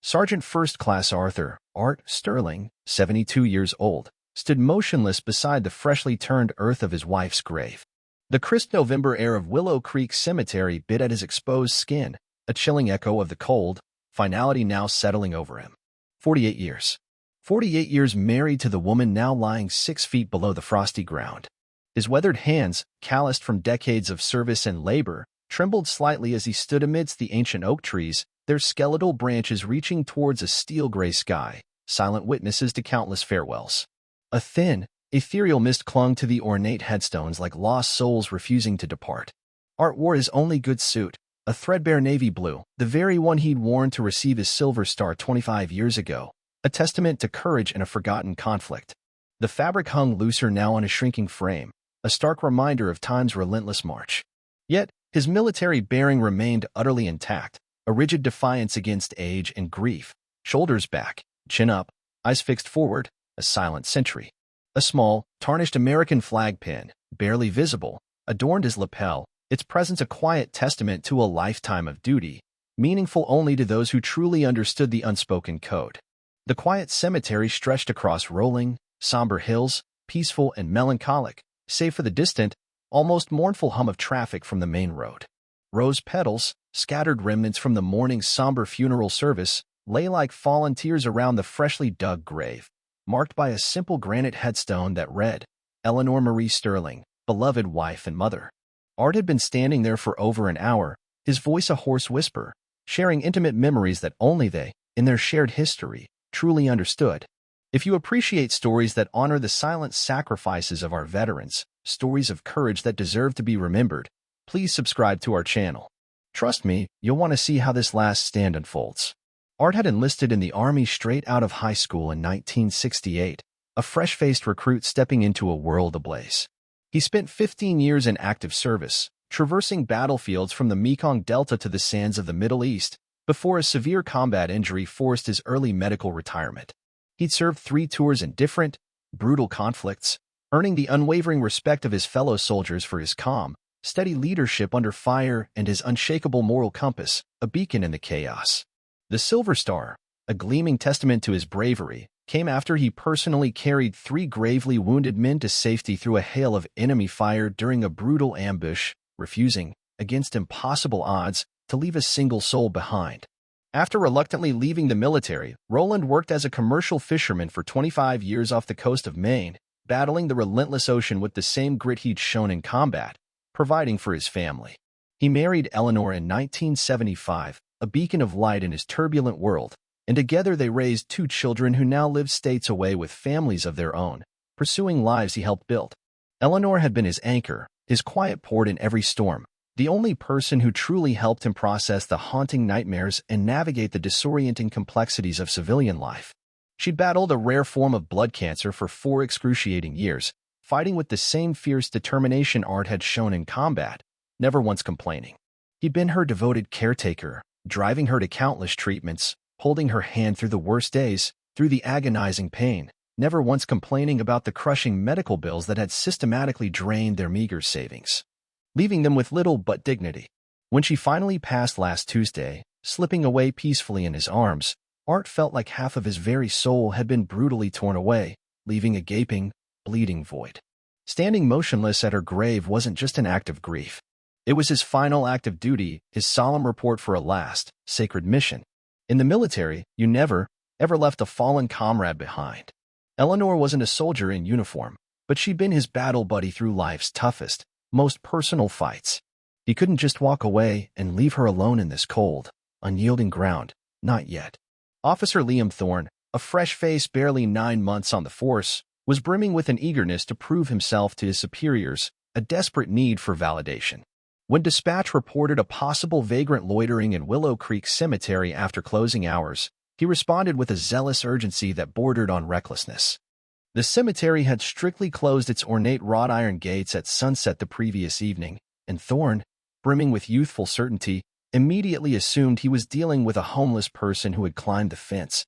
Sergeant First Class Arthur Art Sterling, 72 years old, stood motionless beside the freshly turned earth of his wife's grave. The crisp November air of Willow Creek Cemetery bit at his exposed skin, a chilling echo of the cold finality now settling over him. 48 years. 48 years married to the woman now lying 6 feet below the frosty ground. His weathered hands, calloused from decades of service and labor, trembled slightly as he stood amidst the ancient oak trees, their skeletal branches reaching towards a steel-gray sky, silent witnesses to countless farewells. A thin, ethereal mist clung to the ornate headstones like lost souls refusing to depart. Art wore his only good suit, a threadbare navy blue, the very one he'd worn to receive his Silver Star 25 years ago, a testament to courage in a forgotten conflict. The fabric hung looser now on his shrinking frame, a stark reminder of time's relentless march. Yet, his military bearing remained utterly intact, a rigid defiance against age and grief, shoulders back, chin up, eyes fixed forward, a silent sentry. A small, tarnished American flag pin, barely visible, adorned his lapel, its presence a quiet testament to a lifetime of duty, meaningful only to those who truly understood the unspoken code. The quiet cemetery stretched across rolling, somber hills, peaceful and melancholic, save for the distant, almost mournful hum of traffic from the main road. Rose petals, scattered remnants from the morning's somber funeral service, lay like fallen tears around the freshly dug grave, marked by a simple granite headstone that read, Eleanor Marie Sterling, beloved wife and mother. Art had been standing there for over an hour, his voice a hoarse whisper, sharing intimate memories that only they, in their shared history, truly understood. If you appreciate stories that honor the silent sacrifices of our veterans, stories of courage that deserve to be remembered, please subscribe to our channel. Trust me, you'll want to see how this last stand unfolds. Art had enlisted in the Army straight out of high school in 1968, a fresh-faced recruit stepping into a world ablaze. He spent 15 years in active service, traversing battlefields from the Mekong Delta to the sands of the Middle East, before a severe combat injury forced his early medical retirement. He'd served 3 tours in different, brutal conflicts, earning the unwavering respect of his fellow soldiers for his calm, steady leadership under fire and his unshakable moral compass, a beacon in the chaos. The Silver Star, a gleaming testament to his bravery, came after he personally carried 3 gravely wounded men to safety through a hail of enemy fire during a brutal ambush, refusing, against impossible odds, to leave a single soul behind. After reluctantly leaving the military, Roland worked as a commercial fisherman for 25 years off the coast of Maine, battling the relentless ocean with the same grit he'd shown in combat, providing for his family. He married Eleanor in 1975, a beacon of light in his turbulent world, and together they raised 2 children who now live states away with families of their own, pursuing lives he helped build. Eleanor had been his anchor, his quiet port in every storm, the only person who truly helped him process the haunting nightmares and navigate the disorienting complexities of civilian life. She'd battled a rare form of blood cancer for 4 excruciating years, fighting with the same fierce determination Art had shown in combat, never once complaining. He'd been her devoted caretaker, driving her to countless treatments, holding her hand through the worst days, through the agonizing pain, never once complaining about the crushing medical bills that had systematically drained their meager savings, leaving them with little but dignity. When she finally passed last Tuesday, slipping away peacefully in his arms, Art felt like half of his very soul had been brutally torn away, leaving a gaping, bleeding void. Standing motionless at her grave wasn't just an act of grief. It was his final act of duty, his solemn report for a last, sacred mission. In the military, you never, ever left a fallen comrade behind. Eleanor wasn't a soldier in uniform, but she'd been his battle buddy through life's toughest, most personal fights. He couldn't just walk away and leave her alone in this cold, unyielding ground, not yet. Officer Liam Thorne, a fresh face barely 9 months on the force, was brimming with an eagerness to prove himself to his superiors, a desperate need for validation. When dispatch reported a possible vagrant loitering in Willow Creek Cemetery after closing hours, he responded with a zealous urgency that bordered on recklessness. The cemetery had strictly closed its ornate wrought iron gates at sunset the previous evening, and Thorne, brimming with youthful certainty, immediately assumed he was dealing with a homeless person who had climbed the fence,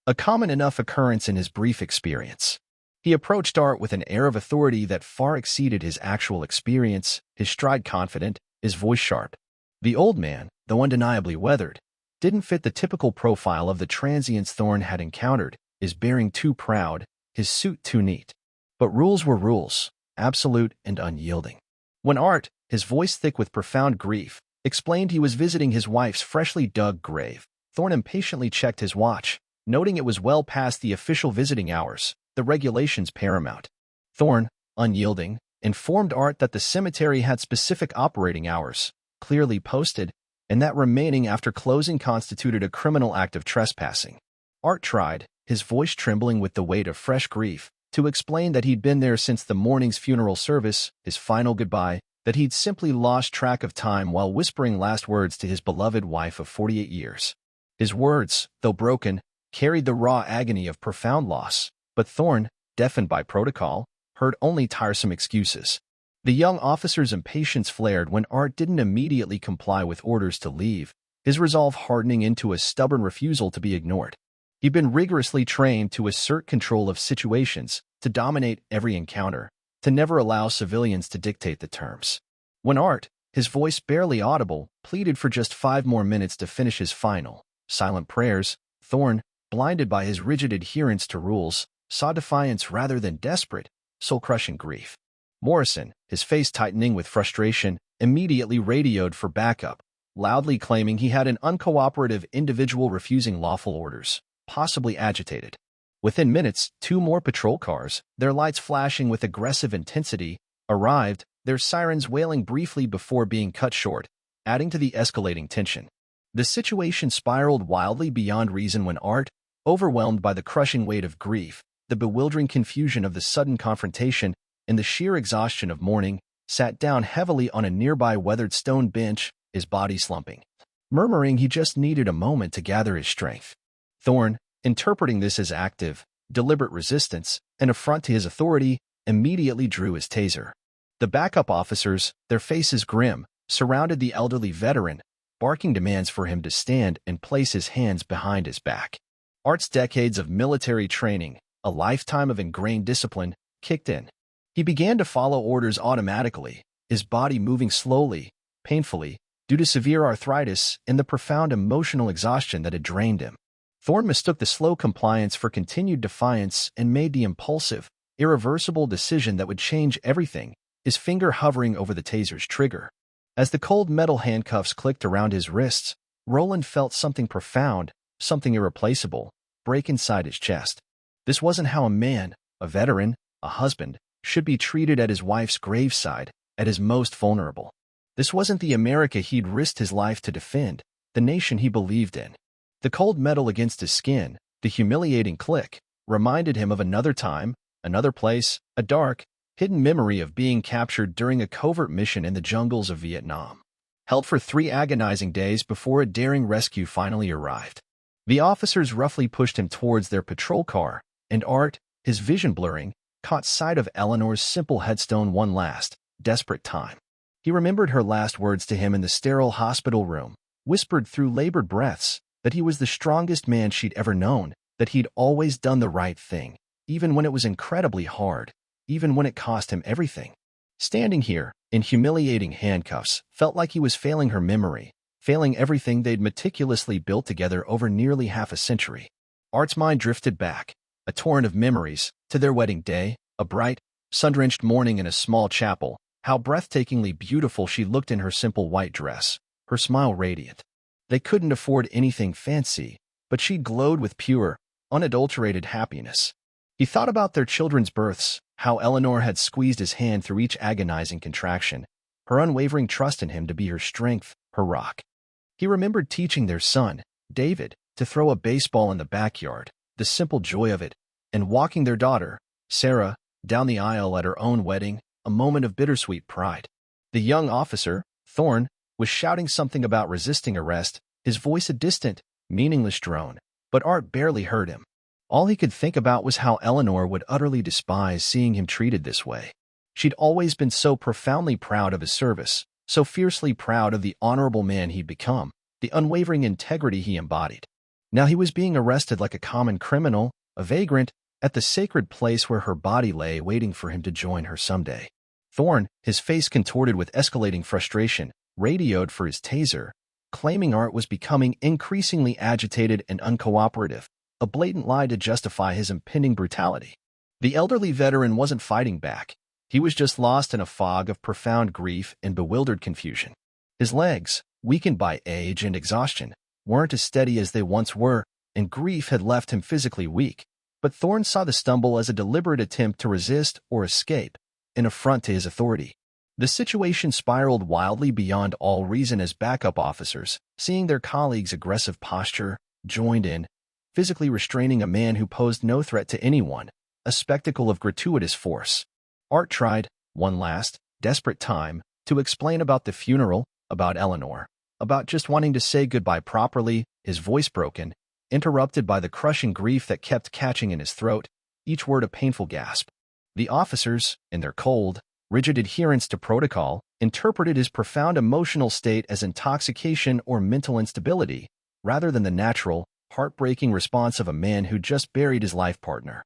a common enough occurrence in his brief experience. He approached Art with an air of authority that far exceeded his actual experience, his stride confident, his voice sharp. The old man, though undeniably weathered, didn't fit the typical profile of the transients Thorne had encountered, his bearing too proud, his suit too neat. But rules were rules, absolute and unyielding. When Art, his voice thick with profound grief, explained he was visiting his wife's freshly dug grave, Thorne impatiently checked his watch, noting it was well past the official visiting hours, the regulations paramount. Thorne, unyielding, informed Art that the cemetery had specific operating hours, clearly posted, and that remaining after closing constituted a criminal act of trespassing. Art tried, his voice trembling with the weight of fresh grief, to explain that he'd been there since the morning's funeral service, his final goodbye, that he'd simply lost track of time while whispering last words to his beloved wife of 48 years. His words, though broken, carried the raw agony of profound loss, but Thorne, deafened by protocol, heard only tiresome excuses. The young officer's impatience flared when Art didn't immediately comply with orders to leave, his resolve hardening into a stubborn refusal to be ignored. He'd been rigorously trained to assert control of situations, to dominate every encounter, to never allow civilians to dictate the terms. When Art, his voice barely audible, pleaded for just 5 more minutes to finish his final, silent prayers, Thorne, blinded by his rigid adherence to rules, saw defiance rather than desperate, soul-crushing grief. Morrison, his face tightening with frustration, immediately radioed for backup, loudly claiming he had an uncooperative individual refusing lawful orders, possibly agitated. Within minutes, 2 more patrol cars, their lights flashing with aggressive intensity, arrived, their sirens wailing briefly before being cut short, adding to the escalating tension. The situation spiraled wildly beyond reason when Art, overwhelmed by the crushing weight of grief, the bewildering confusion of the sudden confrontation, and the sheer exhaustion of mourning, sat down heavily on a nearby weathered stone bench, his body slumping, murmuring he just needed a moment to gather his strength. Thorne, interpreting this as active, deliberate resistance, an affront to his authority, immediately drew his taser. The backup officers, their faces grim, surrounded the elderly veteran, barking demands for him to stand and place his hands behind his back. Art's decades of military training, a lifetime of ingrained discipline, kicked in. He began to follow orders automatically, his body moving slowly, painfully, due to severe arthritis and the profound emotional exhaustion that had drained him. Thorne mistook the slow compliance for continued defiance and made the impulsive, irreversible decision that would change everything, his finger hovering over the taser's trigger. As the cold metal handcuffs clicked around his wrists, Roland felt something profound, something irreplaceable, break inside his chest. This wasn't how a man, a veteran, a husband, should be treated at his wife's graveside, at his most vulnerable. This wasn't the America he'd risked his life to defend, the nation he believed in. The cold metal against his skin, the humiliating click, reminded him of another time, another place, a dark, hidden memory of being captured during a covert mission in the jungles of Vietnam. Held for 3 agonizing days before a daring rescue finally arrived. The officers roughly pushed him towards their patrol car, and Art, his vision blurring, caught sight of Eleanor's simple headstone one last, desperate time. He remembered her last words to him in the sterile hospital room, whispered through labored breaths, that he was the strongest man she'd ever known, that he'd always done the right thing, even when it was incredibly hard, even when it cost him everything. Standing here, in humiliating handcuffs, felt like he was failing her memory, failing everything they'd meticulously built together over nearly half a century. Art's mind drifted back, a torrent of memories, to their wedding day, a bright, sun-drenched morning in a small chapel, how breathtakingly beautiful she looked in her simple white dress, her smile radiant. They couldn't afford anything fancy, but she glowed with pure, unadulterated happiness. He thought about their children's births, how Eleanor had squeezed his hand through each agonizing contraction, her unwavering trust in him to be her strength, her rock. He remembered teaching their son, David, to throw a baseball in the backyard, the simple joy of it, and walking their daughter, Sarah, down the aisle at her own wedding, a moment of bittersweet pride. The young officer, Thorne, was shouting something about resisting arrest, his voice a distant, meaningless drone, but Art barely heard him. All he could think about was how Eleanor would utterly despise seeing him treated this way. She'd always been so profoundly proud of his service, so fiercely proud of the honorable man he'd become, the unwavering integrity he embodied. Now he was being arrested like a common criminal, a vagrant, at the sacred place where her body lay waiting for him to join her someday. Thorne, his face contorted with escalating frustration, radioed for his taser, claiming Art was becoming increasingly agitated and uncooperative, a blatant lie to justify his impending brutality. The elderly veteran wasn't fighting back. He was just lost in a fog of profound grief and bewildered confusion. His legs, weakened by age and exhaustion, weren't as steady as they once were, and grief had left him physically weak. But Thorne saw the stumble as a deliberate attempt to resist or escape, an affront to his authority. The situation spiraled wildly beyond all reason as backup officers, seeing their colleagues' aggressive posture, joined in, physically restraining a man who posed no threat to anyone, a spectacle of gratuitous force. Art tried, one last, desperate time, to explain about the funeral, about Eleanor, about just wanting to say goodbye properly, his voice broken, interrupted by the crushing grief that kept catching in his throat, each word a painful gasp. The officers, in their cold, rigid adherence to protocol, interpreted his profound emotional state as intoxication or mental instability, rather than the natural, heartbreaking response of a man who just buried his life partner.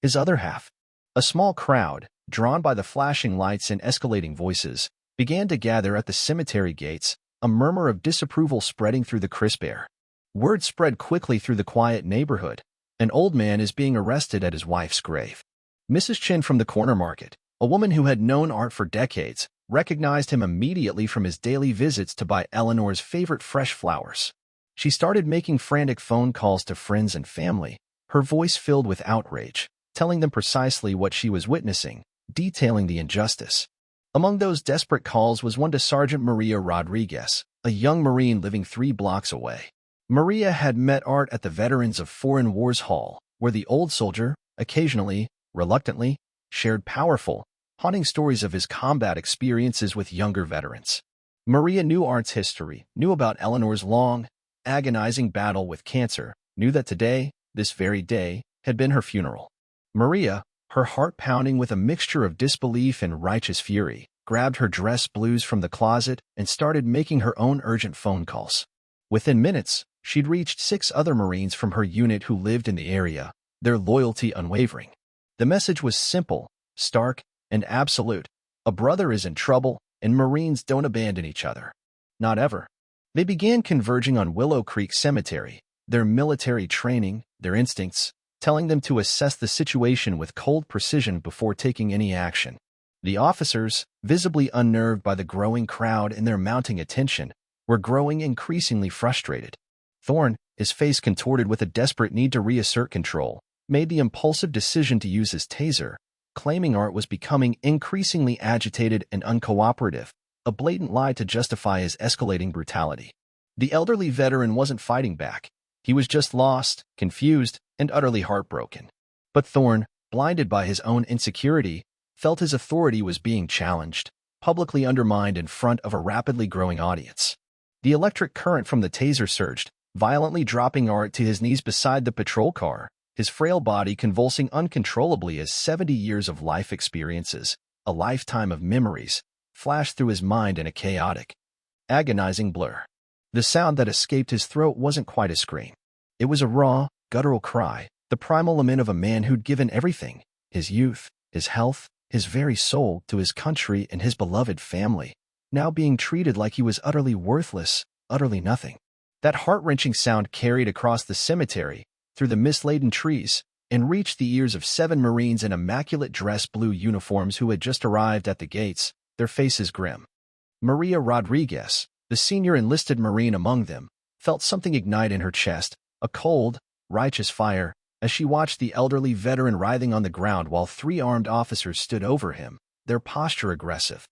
His other half, a small crowd, drawn by the flashing lights and escalating voices, began to gather at the cemetery gates, a murmur of disapproval spreading through the crisp air. Word spread quickly through the quiet neighborhood. An old man is being arrested at his wife's grave. Mrs. Chin from the corner market, a woman who had known Art for decades, recognized him immediately from his daily visits to buy Eleanor's favorite fresh flowers. She started making frantic phone calls to friends and family, her voice filled with outrage, telling them precisely what she was witnessing, detailing the injustice. Among those desperate calls was one to Sergeant Maria Rodriguez, a young Marine living 3 blocks away. Maria had met Art at the Veterans of Foreign Wars Hall, where the old soldier, occasionally, reluctantly, shared powerful, haunting stories of his combat experiences with younger veterans. Maria knew Art's history, knew about Eleanor's long, agonizing battle with cancer, knew that today, this very day, had been her funeral. Maria, her heart pounding with a mixture of disbelief and righteous fury, grabbed her dress blues from the closet and started making her own urgent phone calls. Within minutes, she'd reached 6 other Marines from her unit who lived in the area, their loyalty unwavering. The message was simple, stark, and absolute. A brother is in trouble, and Marines don't abandon each other. Not ever. They began converging on Willow Creek Cemetery, their military training, their instincts, telling them to assess the situation with cold precision before taking any action. The officers, visibly unnerved by the growing crowd and their mounting attention, were growing increasingly frustrated. Thorne, his face contorted with a desperate need to reassert control, made the impulsive decision to use his taser, claiming Art was becoming increasingly agitated and uncooperative, a blatant lie to justify his escalating brutality. The elderly veteran wasn't fighting back. He was just lost, confused, and utterly heartbroken. But Thorne, blinded by his own insecurity, felt his authority was being challenged, publicly undermined in front of a rapidly growing audience. The electric current from the taser surged, violently dropping Art to his knees beside the patrol car, his frail body convulsing uncontrollably as 70 years of life experiences, a lifetime of memories, flashed through his mind in a chaotic, agonizing blur. The sound that escaped his throat wasn't quite a scream. It was a raw, guttural cry, the primal lament of a man who'd given everything, his youth, his health, his very soul, to his country and his beloved family, now being treated like he was utterly worthless, utterly nothing. That heart-wrenching sound carried across the cemetery, through the mist-laden trees, and reached the ears of 7 Marines in immaculate dress blue uniforms who had just arrived at the gates, their faces grim. Maria Rodriguez, the senior enlisted Marine among them, felt something ignite in her chest, a cold, righteous fire, as she watched the elderly veteran writhing on the ground while 3 armed officers stood over him, their posture aggressive,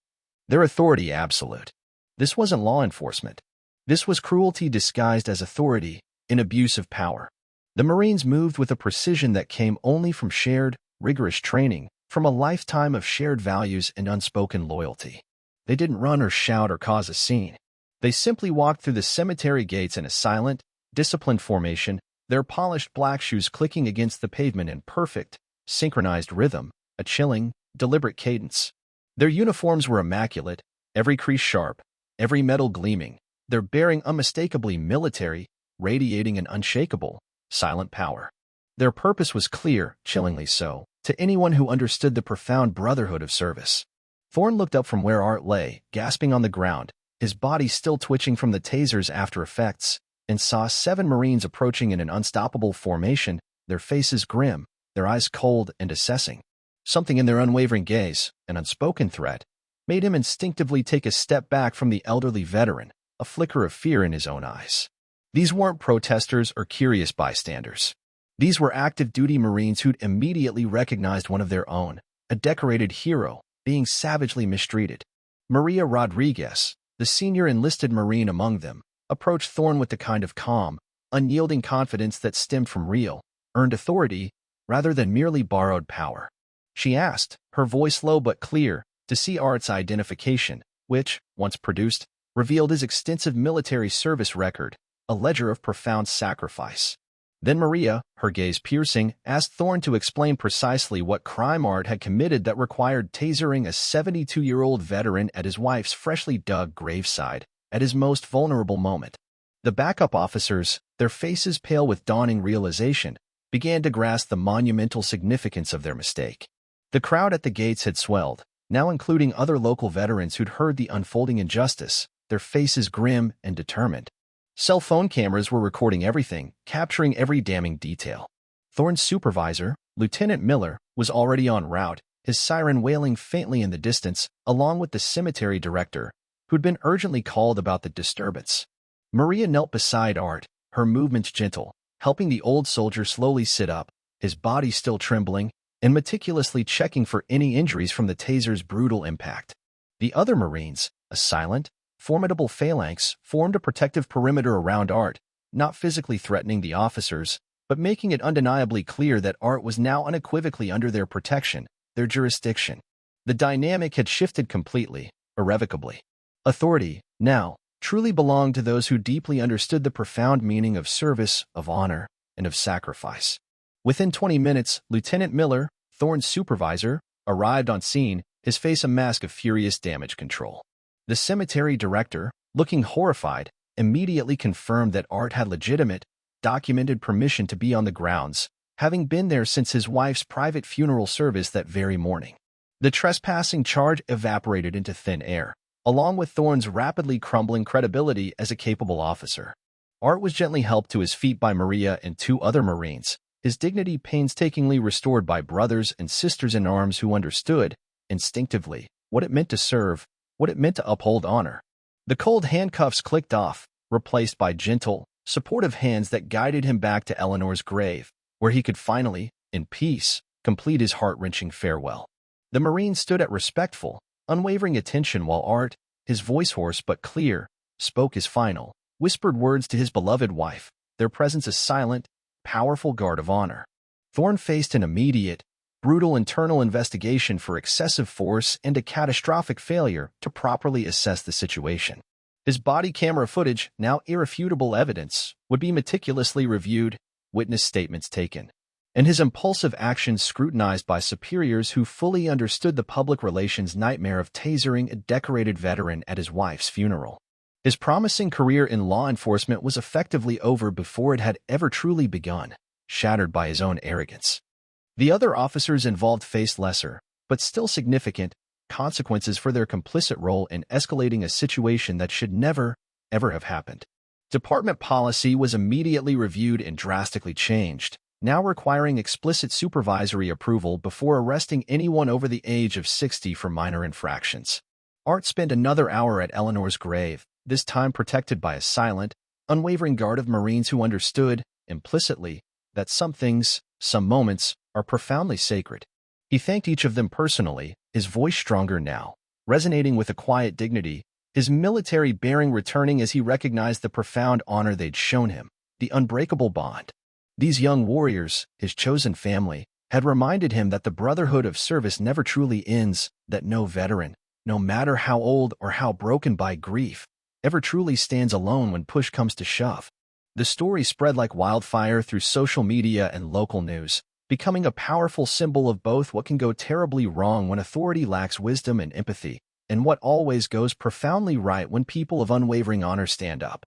their authority absolute. This wasn't law enforcement. This was cruelty disguised as authority, an abuse of power. The Marines moved with a precision that came only from shared, rigorous training, from a lifetime of shared values and unspoken loyalty. They didn't run or shout or cause a scene. They simply walked through the cemetery gates in a silent, disciplined formation, their polished black shoes clicking against the pavement in perfect, synchronized rhythm, a chilling, deliberate cadence. Their uniforms were immaculate, every crease sharp, every metal gleaming, their bearing unmistakably military, radiating an unshakable, silent power. Their purpose was clear, chillingly so, to anyone who understood the profound brotherhood of service. Thorne looked up from where Art lay, gasping on the ground, his body still twitching from the taser's after effects, and saw 7 Marines approaching in an unstoppable formation, their faces grim, their eyes cold and assessing. Something in their unwavering gaze, an unspoken threat, made him instinctively take a step back from the elderly veteran, a flicker of fear in his own eyes. These weren't protesters or curious bystanders. These were active-duty Marines who'd immediately recognized one of their own, a decorated hero, being savagely mistreated. Maria Rodriguez, the senior enlisted Marine among them, approached Thorne with the kind of calm, unyielding confidence that stemmed from real, earned authority, rather than merely borrowed power. She asked, her voice low but clear, to see Art's identification, which, once produced, revealed his extensive military service record, a ledger of profound sacrifice. Then Maria, her gaze piercing, asked Thorne to explain precisely what crime Art had committed that required tasering a 72-year-old veteran at his wife's freshly dug graveside, at his most vulnerable moment. The backup officers, their faces pale with dawning realization, began to grasp the monumental significance of their mistake. The crowd at the gates had swelled, now including other local veterans who'd heard the unfolding injustice, their faces grim and determined. Cell phone cameras were recording everything, capturing every damning detail. Thorne's supervisor, Lieutenant Miller, was already en route, his siren wailing faintly in the distance, along with the cemetery director, who'd been urgently called about the disturbance. Maria knelt beside Art, her movements gentle, helping the old soldier slowly sit up, his body still trembling, and meticulously checking for any injuries from the taser's brutal impact. The other Marines, a silent, formidable phalanx, formed a protective perimeter around Art, not physically threatening the officers, but making it undeniably clear that Art was now unequivocally under their protection, their jurisdiction. The dynamic had shifted completely, irrevocably. Authority, now, truly belonged to those who deeply understood the profound meaning of service, of honor, and of sacrifice. Within 20 minutes, Lieutenant Miller, Thorne's supervisor, arrived on scene, his face a mask of furious damage control. The cemetery director, looking horrified, immediately confirmed that Art had legitimate, documented permission to be on the grounds, having been there since his wife's private funeral service that very morning. The trespassing charge evaporated into thin air, along with Thorne's rapidly crumbling credibility as a capable officer. Art was gently helped to his feet by Maria and 2 other Marines, his dignity painstakingly restored by brothers and sisters in arms who understood, instinctively, what it meant to serve, what it meant to uphold honor. The cold handcuffs clicked off, replaced by gentle, supportive hands that guided him back to Eleanor's grave, where he could finally, in peace, complete his heart-wrenching farewell. The Marine stood at respectful, unwavering attention while Art, his voice hoarse but clear, spoke his final, whispered words to his beloved wife, their presence a silent, powerful guard of honor. Thorne faced an immediate, brutal internal investigation for excessive force and a catastrophic failure to properly assess the situation. His body camera footage, now irrefutable evidence, would be meticulously reviewed, witness statements taken, and his impulsive actions scrutinized by superiors who fully understood the public relations nightmare of tasering a decorated veteran at his wife's funeral. His promising career in law enforcement was effectively over before it had ever truly begun, shattered by his own arrogance. The other officers involved faced lesser, but still significant, consequences for their complicit role in escalating a situation that should never, ever have happened. Department policy was immediately reviewed and drastically changed, now requiring explicit supervisory approval before arresting anyone over the age of 60 for minor infractions. Art spent another hour at Eleanor's grave, this time protected by a silent, unwavering guard of Marines who understood, implicitly, that some things, some moments, are profoundly sacred. He thanked each of them personally, his voice stronger now, resonating with a quiet dignity, his military bearing returning as he recognized the profound honor they'd shown him, the unbreakable bond. These young warriors, his chosen family, had reminded him that the brotherhood of service never truly ends, that no veteran, no matter how old or how broken by grief, ever truly stands alone when push comes to shove. The story spread like wildfire through social media and local news, becoming a powerful symbol of both what can go terribly wrong when authority lacks wisdom and empathy, and what always goes profoundly right when people of unwavering honor stand up,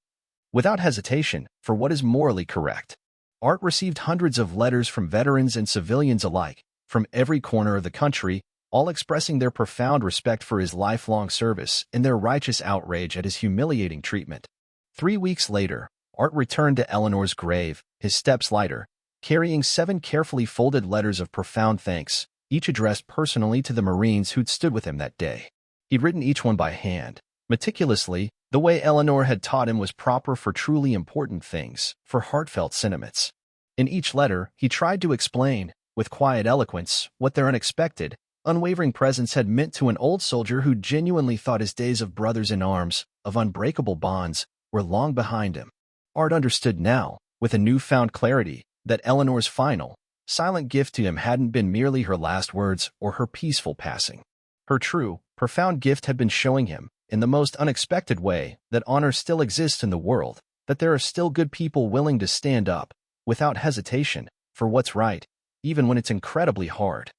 without hesitation, for what is morally correct. Art received hundreds of letters from veterans and civilians alike, from every corner of the country, all expressing their profound respect for his lifelong service and their righteous outrage at his humiliating treatment. 3 weeks later, Art returned to Eleanor's grave, his steps lighter, carrying 7 carefully folded letters of profound thanks, each addressed personally to the Marines who'd stood with him that day. He'd written each one by hand, meticulously, the way Eleanor had taught him was proper for truly important things, for heartfelt sentiments. In each letter, he tried to explain, with quiet eloquence, what their unexpected, unwavering presence had meant to an old soldier who genuinely thought his days of brothers in arms, of unbreakable bonds, were long behind him. Art understood now, with a newfound clarity, that Eleanor's final, silent gift to him hadn't been merely her last words or her peaceful passing. Her true, profound gift had been showing him, in the most unexpected way, that honor still exists in the world, that there are still good people willing to stand up, without hesitation, for what's right, even when it's incredibly hard,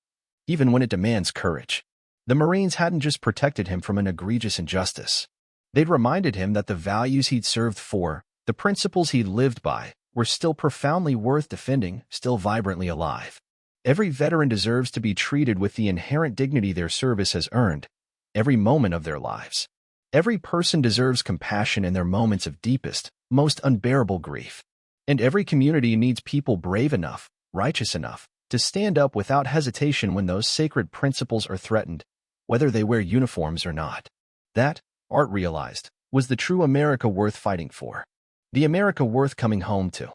even when it demands courage. The Marines hadn't just protected him from an egregious injustice. They'd reminded him that the values he'd served for, the principles he'd lived by, were still profoundly worth defending, still vibrantly alive. Every veteran deserves to be treated with the inherent dignity their service has earned, every moment of their lives. Every person deserves compassion in their moments of deepest, most unbearable grief. And every community needs people brave enough, righteous enough, to stand up without hesitation when those sacred principles are threatened, whether they wear uniforms or not. That, Art realized, was the true America worth fighting for. The America worth coming home to.